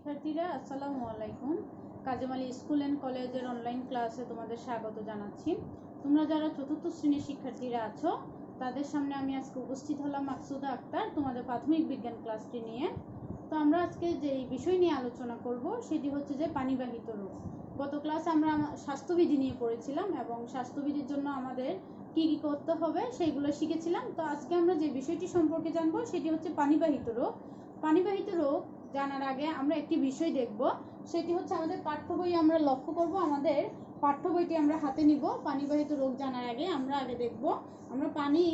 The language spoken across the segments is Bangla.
শিক্ষার্থীরা আসসালামু আলাইকুম। কাজেম আলী স্কুল অ্যান্ড কলেজের অনলাইন ক্লাসে তোমাদের স্বাগত জানাচ্ছি। তোমরা যারা চতুর্থ শ্রেণীর শিক্ষার্থীরা আছো তাদের সামনে আমি আজকে উপস্থিত হলাম মাকসুদা আক্তার তোমাদের প্রাথমিক বিজ্ঞান ক্লাসটি নিয়ে। তো আমরা আজকে যে বিষয় নিয়ে আলোচনা করব সেটি হচ্ছে যে পানিবাহিত রোগ। গত ক্লাসে আমরা স্বাস্থ্যবিধি নিয়ে পড়েছিলাম এবং স্বাস্থ্যবিধির জন্য আমাদের কি কি করতে হবে সেইগুলো শিখেছিলাম। তো আজকে আমরা যে বিষয়টি সম্পর্কে জানবো সেটি হচ্ছে পানিবাহিত রোগ। পানিবাহিত রোগ জানার আগে আমরা একটি বিষয় দেখব, সেটি হচ্ছে আমাদের পাঠ্য বই। আমরা লক্ষ্য করব আমাদের পাঠ্য বইটি আমরা হাতে নিব। পানিবাহিত রোগ জানার আগে আমরা দেখব আমরা পানি,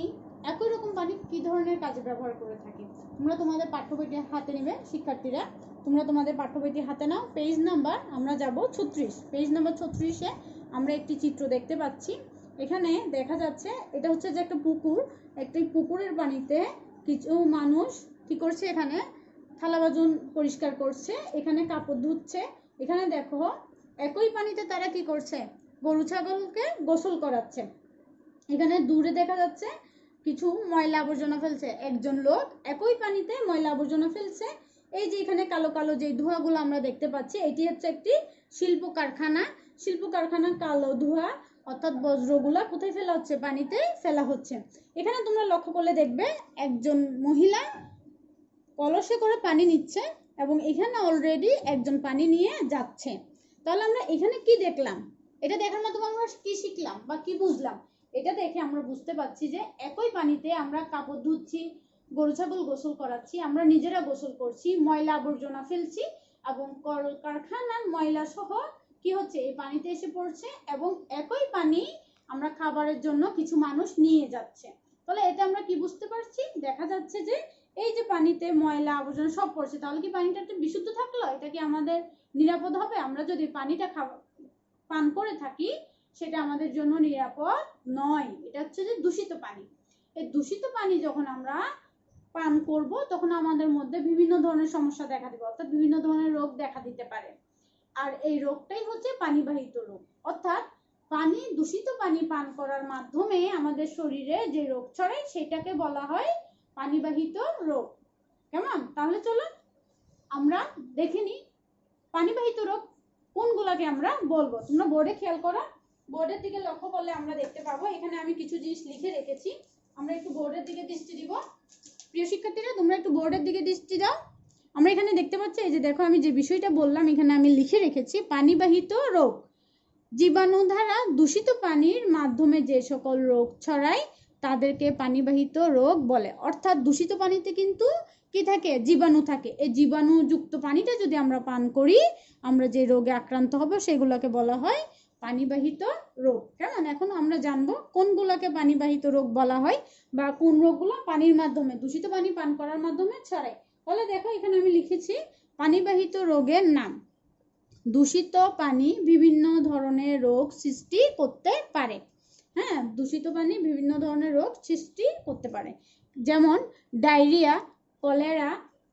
একই রকম পানি কি ধরনের কাজে ব্যবহার করে থাকি। তোমরা তোমাদের পাঠ্য বইটি হাতে নেবে শিক্ষার্থীরা, তোমরা তোমাদের পাঠ্য বইটি হাতে নাও। পেজ নাম্বার আমরা যাব 36, পেজ নাম্বার 36-এ আমরা একটি চিত্র দেখতে পাচ্ছি। এখানে দেখা যাচ্ছে এটা হচ্ছে যে একটা পুকুর। একটি পুকুরের পানিতে কিছু মানুষ কি করছে, এখানে থালা বাসন পরিষ্কার করছে, এখানে কাপড় ধুচ্ছে। এখানে দেখো একই পানিতে তারা কি করছে, গরু ছাগলকে গোসল করাচ্ছে। এখানে দূরে দেখা যাচ্ছে কিছু ময়লা আবর্জনা ফেলছে, একজন লোক একই পানিতে ময়লা আবর্জনা ফেলছে। এই যে এখানে কালো কালো যে ধোঁয়াগুলো আমরা দেখতে পাচ্ছি, এটি হচ্ছে একটি শিল্প কারখানা। শিল্প কারখানার কালো ধোঁয়া অর্থাৎ বজ্রগুলা কোথায় ফেলা হচ্ছে, পানিতে ফেলা হচ্ছে। এখানে তোমরা লক্ষ্য করলে দেখবে একজন মহিলা কলসে করে পানি নিচ্ছে এবং এখানে অলরেডি একজন পানি নিয়ে যাচ্ছে। তাহলে আমরা এখানে কি দেখলাম, এটা দেখার মাধ্যমে আমরা কি শিখলাম বা কি বুঝলাম? এটা দেখে আমরা বুঝতে পারছি যে একই পানিতে আমরা কাপড় ধুচ্ছি, গরু ছাগল গোসল করাচ্ছি, আমরা নিজেরা গোসল করছি, ময়লা আবর্জনা ফেলছি এবং কারখানার ময়লা সহ কি হচ্ছে এই পানিতে এসে পড়ছে এবং একই পানি আমরা খাবারের জন্য কিছু মানুষ নিয়ে যাচ্ছে। তাহলে এটা আমরা কি বুঝতে পারছি, দেখা যাচ্ছে যে এই যে পানিতে ময়লা আবর্জনা সব পড়ছে, তাহলে কি পানিটা একটু বিশুদ্ধ থাকলো? এটা কি আমাদের নিরাপদ হবে? আমরা যদি পানিটা পান করে থাকি সেটা আমাদের জন্য নিরাপদ নয়। এটা হচ্ছে যে দূষিত পানি। এই দূষিত পানি যখন আমরা পান করব তখন আমাদের মধ্যে বিভিন্ন ধরনের সমস্যা দেখা দিবে, অর্থাৎ বিভিন্ন ধরনের রোগ দেখা দিতে পারে। আর এই রোগটাই হচ্ছে পানিবাহিত রোগ। অর্থাৎ পানি, দূষিত পানি পান করার মাধ্যমে আমাদের শরীরে যে রোগ ছড়ায় সেটাকে বলা হয় পানিবাহিত রোগ। কেমন? তাহলে চলো আমরা দেখে নিই পানিবাহিত রোগ কোনগুলোকে আমরা বলবো। তোমরা বোর্ডে খেয়াল করো, বোর্ডের দিকে লক্ষ্য করলে আমরা দেখতে পাবো এখানে আমি কিছু জিনিস লিখে রেখেছি। আমরা একটু বোর্ডের দিকে দৃষ্টি দিব। প্রিয় শিক্ষার্থীরা তোমরা একটু বোর্ডের দিকে দৃষ্টি দাও। আমরা এখানে দেখতে পাচ্ছি এই যে দেখো আমি যে বিষয়টা বললাম এখানে আমি লিখে রেখেছি পানিবাহিত রোগ। জীবাণু দ্বারা দূষিত পানির মাধ্যমে যে সকল রোগ ছড়ায় তাদেরকে পানিবাহিত রোগ বলে। অর্থাৎ দূষিত পানিতে কিন্তু কি থাকে, জীবাণু থাকে। এই জীবাণুযুক্ত পানিটা যদি আমরা পান করি আমরা যে রোগে আক্রান্ত হব সেগুলোকে বলা হয় পানিবাহিত রোগ। কেমন? এখন আমরা জানবো কোনগুলোকে পানিবাহিত রোগ বলা হয় বা কোন রোগগুলো পানির মাধ্যমে, দূষিত পানি পান করার মাধ্যমে ছড়ায়। তাহলে দেখো এখানে আমি লিখেছি পানিবাহিত রোগের নাম। দূষিত পানি বিভিন্ন ধরনের রোগ সৃষ্টি করতে পারে। হ্যাঁ, দূষিত পানি বিভিন্ন ধরনের রোগ সৃষ্টি করতে পারে, যেমন ডায়রিয়া, কলেরা,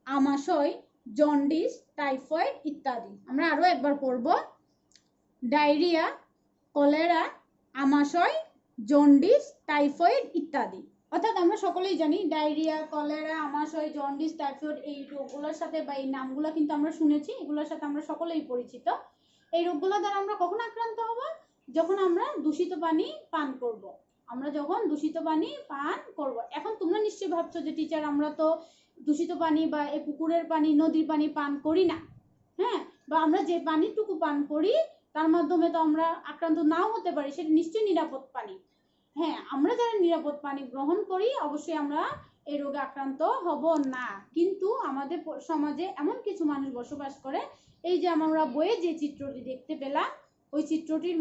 আমাশয়, জন্ডিস, টাইফয়েড ইত্যাদি। আমরা আরো একবার পড়ব, ডায়রিয়া, কলেরা, আমাশয়, জন্ডিস, টাইফয়েড ইত্যাদি। অর্থাৎ আমরা সকলেই জানি ডায়রিয়া, কলেরা, আমাশয়, জন্ডিস, টাইফয়েড এই রোগগুলোর সাথে বা এই নামগুলো কিন্তু আমরা শুনেছি, এগুলোর সাথে আমরা সকলেই পরিচিত। এই রোগগুলো দ্বারা আমরা কখন আক্রান্ত হব? যখন আমরা দূষিত পানি পান করব। আমরা যখন দূষিত পানি পান করব। এখন তোমরা নিশ্চয়ই ভাবছো যে টিচার আমরা তো দূষিত পানি বা এই পুকুরের পানি, নদীর পানি পান করি না। হ্যাঁ, বা আমরা যে পানিটুকু পান করি তার মাধ্যমে তো আমরা আক্রান্ত নাও হতে পারি, সেটা নিশ্চয়ই নিরাপদ পানি। হ্যাঁ, আমরা যারা নিরাপদ পানি গ্রহণ করি অবশ্যই আমরা এই রোগে আক্রান্ত হব না। কিন্তু আমাদের সমাজে এমন কিছু মানুষ বসবাস করে, এই যে আমরা বইয়ে যে চিত্রটি দেখতে পেলাম ওই চিত্রটির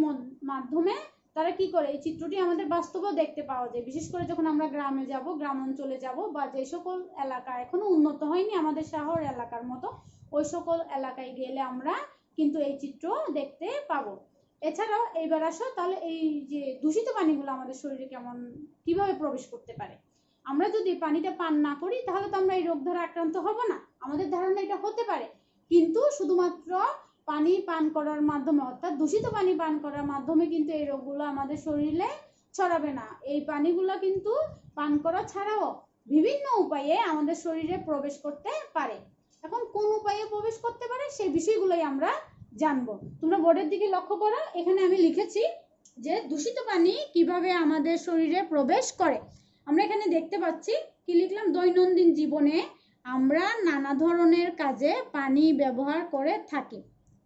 মাধ্যমে তারা কি করে, এই চিত্রটি আমাদের বাস্তবেও দেখতে পাওয়া যায়। বিশেষ করে যখন আমরা গ্রামে যাব, গ্রাম অঞ্চলে যাব বা যে সকল এলাকা এখনো উন্নত হয়নি আমাদের শহর এলাকার মতো, ওই সকল এলাকায় গেলে আমরা কিন্তু এই চিত্র দেখতে পাবো। এছাড়াও এইবার আসো তাহলে এই যে দূষিত পানিগুলো আমাদের শরীরে কিভাবে প্রবেশ করতে পারে। আমরা যদি পানিটা পান না করি তাহলে তো আমরা এই রোগ দ্বারা আক্রান্ত হব না। আমাদের ধারণা এটা হতে পারে, কিন্তু শুধুমাত্র পানি পান করার মাধ্যমে, অর্থাৎ দূষিত পানি পান করার মাধ্যমে কিন্তু এই রোগগুলো আমাদের শরীরে ছড়াবে না। এই পানিগুলো কিন্তু পান করা ছাড়াও বিভিন্ন উপায়ে আমাদের শরীরে প্রবেশ করতে পারে। এখন কোন উপায়ে প্রবেশ করতে পারে সেই বিষয়গুলোই আমরা জানবো। তোমরা বোর্ডের দিকে লক্ষ্য করো, এখানে আমি লিখেছি যে দূষিত পানি কিভাবে আমাদের শরীরে প্রবেশ করে। আমরা এখানে দেখতে পাচ্ছি কি লিখলাম, দৈনন্দিন জীবনে আমরা নানা ধরনের কাজে পানি ব্যবহার করে থাকি।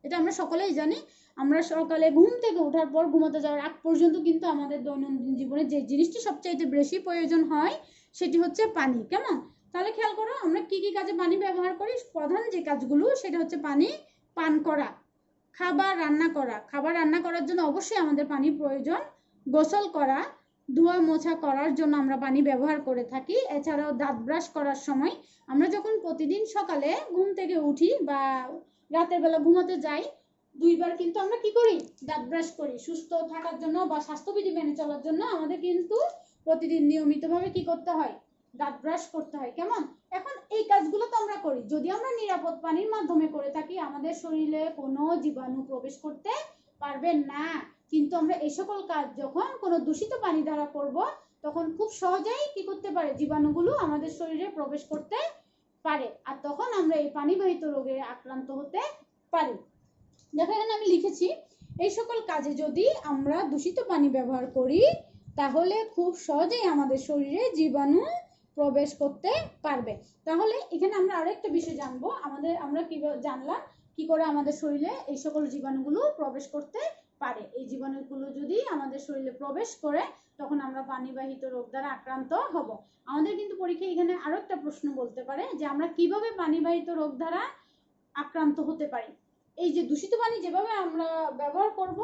এটা আমরা সকলেই জানি। আমরা সকালে ঘুম থেকে ওঠার পর ঘুমাতে যাওয়ার আগ পর্যন্ত কিন্তু আমাদের দৈনন্দিন জীবনে যে জিনিসটি সবচাইতে বেশি প্রয়োজন হয় সেটি হচ্ছে পানি। কেমন? তাহলে খেয়াল করো আমরা কি কি কাজে পানি ব্যবহার করি। প্রধান যে কাজগুলো সেটা হচ্ছে পানি পান করা, খাবার রান্না করা। খাবার রান্না করার জন্য অবশ্যই আমাদের পানি প্রয়োজন। গোসল করা, ধোয়া মোছা করার জন্য আমরা পানি ব্যবহার করে থাকি। এছাড়াও দাঁত ব্রাশ করার সময় আমরা যখন প্রতিদিন সকালে ঘুম থেকে উঠি বা রাতের বেলা ঘুমাতে যাই, দুইবার কিন্তু আমরা কি করি, দাঁত ব্রাশ করি। সুস্থ থাকার জন্য বা স্বাস্থ্যবিধি মেনে চলার জন্য আমাদের কিন্তু প্রতিদিন নিয়মিতভাবে কি করতে হয়, দাঁত ব্রাশ করতে হয়। কেমন? এখন এই কাজগুলো তো আমরা করি, যদি আমরা নিরাপদ পানির মাধ্যমে করে থাকি আমাদের শরীরে কোনো জীবাণু প্রবেশ করতে পারবে না। কিন্তু আমরা এই সকল কাজ যখন কোনো দূষিত পানি দ্বারা করব তখন খুব সহজেই কি করতে পারে, জীবাণুগুলো আমাদের শরীরে প্রবেশ করতে পারে, আর তখন আমরা এই পানিবাহিত রোগে আক্রান্ত হতে পারি। দেখো এখানে আমি লিখেছি এই সকল কাজে যদি আমরা দূষিত পানি ব্যবহার করি তাহলে খুব সহজেই আমাদের শরীরে জীবাণু প্রবেশ করতে পারবে। তাহলে এখানে আমরা আরেকটা বিষয় জানবো, আমরা কিভাবে জানলাম কি করে আমাদের শরীরে এই সকল জীবাণুগুলো প্রবেশ করতে পারে। এই জীবাণুগুলো যদি আমাদের শরীরে প্রবেশ করে তখন আমরা পানিবাহিত রোগ দ্বারা আক্রান্ত হব। আমাদের কিন্তু পরীক্ষায় এখানে আরো একটা প্রশ্ন বলতে পারে যে আমরা কিভাবে পানিবাহিত রোগ দ্বারা আক্রান্ত হতে পারি। এই যে দূষিত পানি যেভাবে আমরা ব্যবহার করব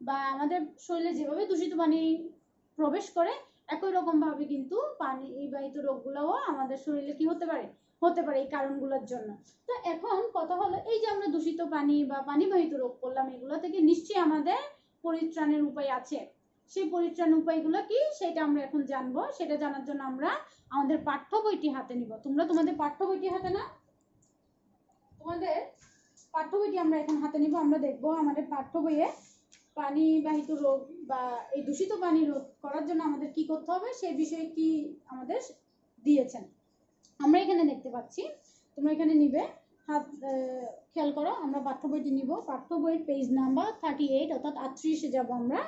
বা আমাদের শরীরে যেভাবে দূষিত পানি প্রবেশ করে একই রকম ভাবে কিন্তু পানিবাহিত রোগগুলোও আমাদের শরীরে কি হতে পারে এই কারণগুলোর জন্য। তো এখন কথা হলো এই যে আমরা দূষিত পানি বা পানিবাহিত রোগ করলাম, এগুলো থেকে নিশ্চয়ই আমাদের পরিত্রাণের উপায় আছে। সেই পরিত্রাণ উপায়গুলো কি সেটা আমরা এখন জানবো। সেটা জানার জন্য আমরা আমাদের পাঠ্য বইটি হাতে নিব। তোমরা তোমাদের পাঠ্য বইটি হাতে নাও। তোমাদের পাঠ্য বইটি আমরা এখন হাতে নিব। আমরা দেখব আমাদের পাঠ্য বইয়ে পানিবাহিত রোগ বা এই দূষিত পানি রোধ করার জন্য আমাদের কি করতে হবে সেই বিষয়ে কি আমাদের দিয়েছেন। আমরা এখানে দেখতে পাচ্ছি, তোমরা এখানে নিবে হাত খেয়াল করো। আমরা পাঠ্য বইটি নিব, পাঠ্য বইয়ের পেজ নাম্বার 38 অর্থাৎ 38-এ যাব আমরা।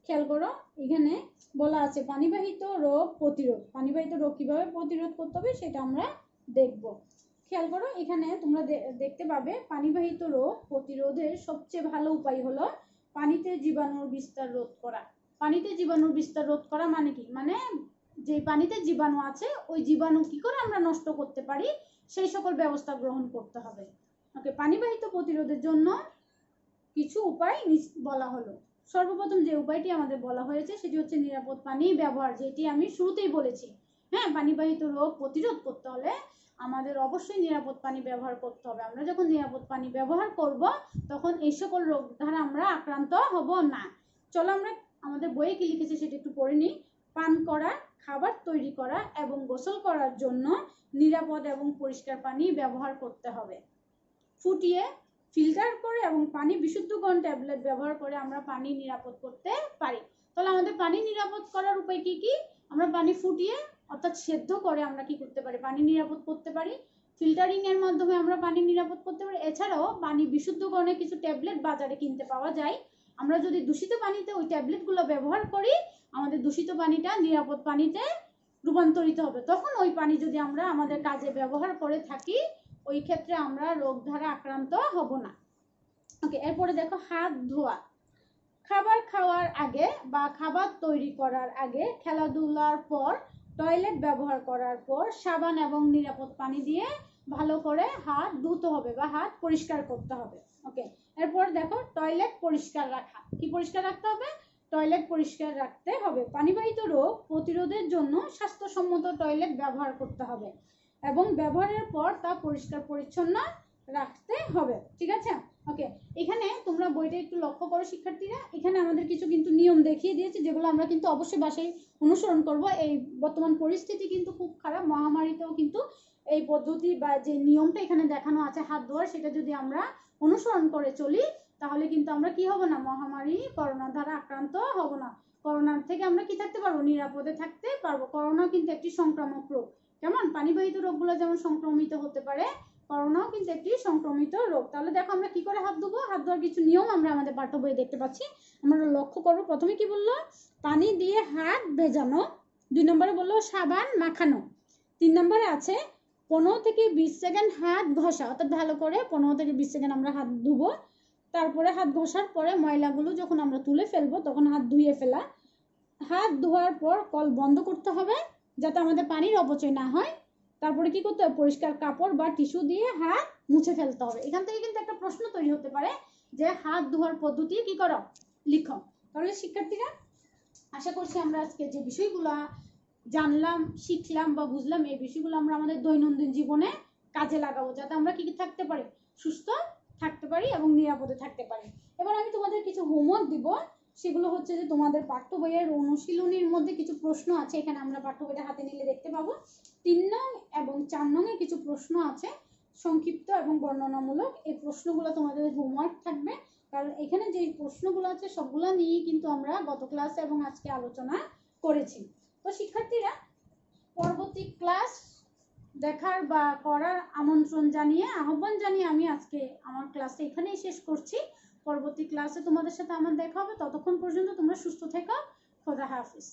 খেয়াল করো এখানে বলা আছে পানিবাহিত রোগ প্রতিরোধ। পানিবাহিত রোগ কিভাবে প্রতিরোধ করতে হবে সেটা আমরা দেখব। খেয়াল করো এখানে তোমরা দেখতে পাবে পানিবাহিত রোগ প্রতিরোধের সবচেয়ে ভালো উপায় হলো পানিতে জীবাণুর বিস্তার রোধ করা। পানিতে জীবাণুর বিস্তার রোধ করা মানে কি, মানে যে পানিতে জীবাণু আছে ওই জীবাণু কি করে আমরা নষ্ট করতে পারি সেই সকল ব্যবস্থা গ্রহণ করতে হবে। ওকে, পানিবাহিত প্রতিরোধের জন্য কিছু উপায় বলা হলো। সর্বপ্রথম যে উপায়টি আমাদের বলা হয়েছে সেটি হচ্ছে নিরাপদ পানি ব্যবহার, যেটি আমি শুরুতেই বলেছি। হ্যাঁ, পানিবাহিত রোগ প্রতিরোধ করতে হলে আমাদের অবশ্যই নিরাপদ পানি ব্যবহার করতে হবে। আমরা যখন নিরাপদ পানি ব্যবহার করব তখন এই সকল রোগ দ্বারা আমরা আক্রান্ত হব না। চলো আমরা আমাদের বইয়ে কি লিখেছে সেটা একটু পড়ে নিই। পান করা, খাবার তৈরি করা এবং গোসল করার জন্য নিরাপদ এবং পরিষ্কার পানি ব্যবহার করতে হবে। ফুটিয়ে ফিল্টার করে এবং পানি বিশুদ্ধকরণ ট্যাবলেট ব্যবহার করে আমরা পানি নিরাপদ করতে পারি। তাহলে আমাদের পানি নিরাপদ করার উপায় কি কি? আমরা পানি ফুটিয়ে অর্থাৎ সেদ্ধ করে আমরা কি করতে পারি, পানি নিরাপদ করতে পারি। ফিল্টারিং এর মাধ্যমে আমরা পানি নিরাপদ করতে পারি। এছাড়াও পানি বিশুদ্ধকরণের কিছু ট্যাবলেট বাজারে কিনতে পাওয়া যায়। আমরা যদি দূষিত পানিতে ওই ট্যাবলেটগুলো ব্যবহার করি আমাদের দূষিত পানিটা নিরাপদ পানিতে রূপান্তরিত হবে। তখন ওই পানি যদি আমরা আমাদের কাজে ব্যবহার করে থাকি ওই ক্ষেত্রে আমরা রোগ দ্বারা আক্রান্ত হব না। ওকে, এরপরে দেখো হাত ধোয়া। খাবার খাওয়ার আগে বা খাবার তৈরি করার আগে, খেলাধুলার পর, টয়লেট ব্যবহার করার পর সাবান এবং নিরাপদ পানি দিয়ে ভালো করে হাত ধুতে হবে বা হাত পরিষ্কার করতে হবে। ওকে, এরপর দেখো টয়লেট পরিষ্কার রাখা। কি পরিষ্কার রাখতে হবে? টয়লেট পরিষ্কার রাখতে হবে। পানিবাহিত রোগ প্রতিরোধের জন্য স্বাস্থ্যসম্মত টয়লেট ব্যবহার করতে হবে এবং ব্যবহারের পর তা পরিষ্কার পরিচ্ছন্ন রাখতে হবে। ঠিক আছে? ওকে, এখানে তোমরা বইটা একটু লক্ষ্য করো শিক্ষার্থীরা। এখানে আমাদের কিছু কিন্তু নিয়ম দেখিয়ে দিয়েছে যেগুলো আমরা কিন্তু অবশ্যই বাসায় অনুসরণ করব। এই বর্তমান পরিস্থিতি কিন্তু খুব খারাপ, মহামারীতেও কিন্তু এই পদ্ধতি বা যে নিয়মটা এখানে দেখানো আছে হাত ধোয়ার সেটা যদি আমরা অনুসরণ করে চলি তাহলে কিন্তু আমরা কি হব না, মহামারী করোনা দ্বারা আক্রান্ত হব না। করোনা থেকে আমরা কি থাকতে পারবো, নিরাপদে থাকতে পারবো। করোনা কিন্তু একটি সংক্রামক রোগ। কেমন? পানিবাহিত রোগগুলো যেমন সংক্রমিত হতে পারে করোনাও কিন্তু একটি সংক্রমিত রোগ। তাহলে দেখো আমরা কি করে হাত ধোবো, হাত ধোয়ার কিছু নিয়ম আমরা আমাদের পাঠ্য বইয়ে দেখতে পাচ্ছি। আমরা লক্ষ্য করবো, প্রথমে কি বললো, পানি দিয়ে হাত ভেজানো। 2 নম্বরে বললো সাবান মাখানো। 3 নম্বরে আছে 15 থেকে 20 সেকেন্ড হাত ঘষা, অর্থাৎ ভালো করে 15 থেকে 20 সেকেন্ড আমরা হাত ধুবো। তারপরে হাত ঘষার পরে ময়লাগুলো যখন আমরা তুলে ফেলবো তখন হাত ধুয়ে ফেলা। হাত ধোয়ার পর কল বন্ধ করতে হবে যাতে আমাদের পানির অপচয় না হয়। তারপরে কি করতে হবে, পরিষ্কার কাপড় বা টিস্যু দিয়ে হাত মুছে ফেলতে হবে। এখান থেকে কিন্তু একটা প্রশ্ন তৈরি হতে পারে যে হাত ধোয়ার পদ্ধতি কি করো, লিখো। তাহলে শিক্ষার্থীরা, আশা করছি আমরা আজকে যে বিষয়গুলো জানলাম, শিখলাম বা বুঝলাম, এই বিষয়গুলো আমরা আমাদের দৈনন্দিন জীবনে কাজে লাগাবো, যাতে আমরা কি থাকতে পারি, সুস্থ থাকতে পারি এবং নিরাপদে থাকতে পারি। এবার আমি তোমাদের কিছু হোমওয়ার্ক দিব, সেগুলো হচ্ছে যে তোমাদের পাঠ্য বইয়ের অনুশীলনীর মধ্যে কিছু প্রশ্ন আছে, এখানে আমরা পাঠ্য বইটা হাতে নিলে দেখতে পাবো। 3 নং এবং 4 নং এ কিছু প্রশ্ন আছে, সংক্ষিপ্ত এবং বর্ণনামূলক। এই প্রশ্নগুলো তোমাদের হোমওয়ার্ক থাকবে, কারণ এখানে যে প্রশ্নগুলো আছে সবগুলো নিয়ে কিন্তু আমরা গত ক্লাসে এবং আজকে আলোচনা করেছি। তো শিক্ষার্থীরা, পরবর্তী ক্লাস দেখার বা করার আমন্ত্রণ জানিয়ে, আহ্বান জানিয়ে আমি আজকে আমার ক্লাসটা এখানেই শেষ করছি। পরবর্তী ক্লাসে তোমাদের সাথে আমার দেখা হবে, ততক্ষণ পর্যন্ত তোমরা সুস্থ থেকো। খোদা হাফিজ।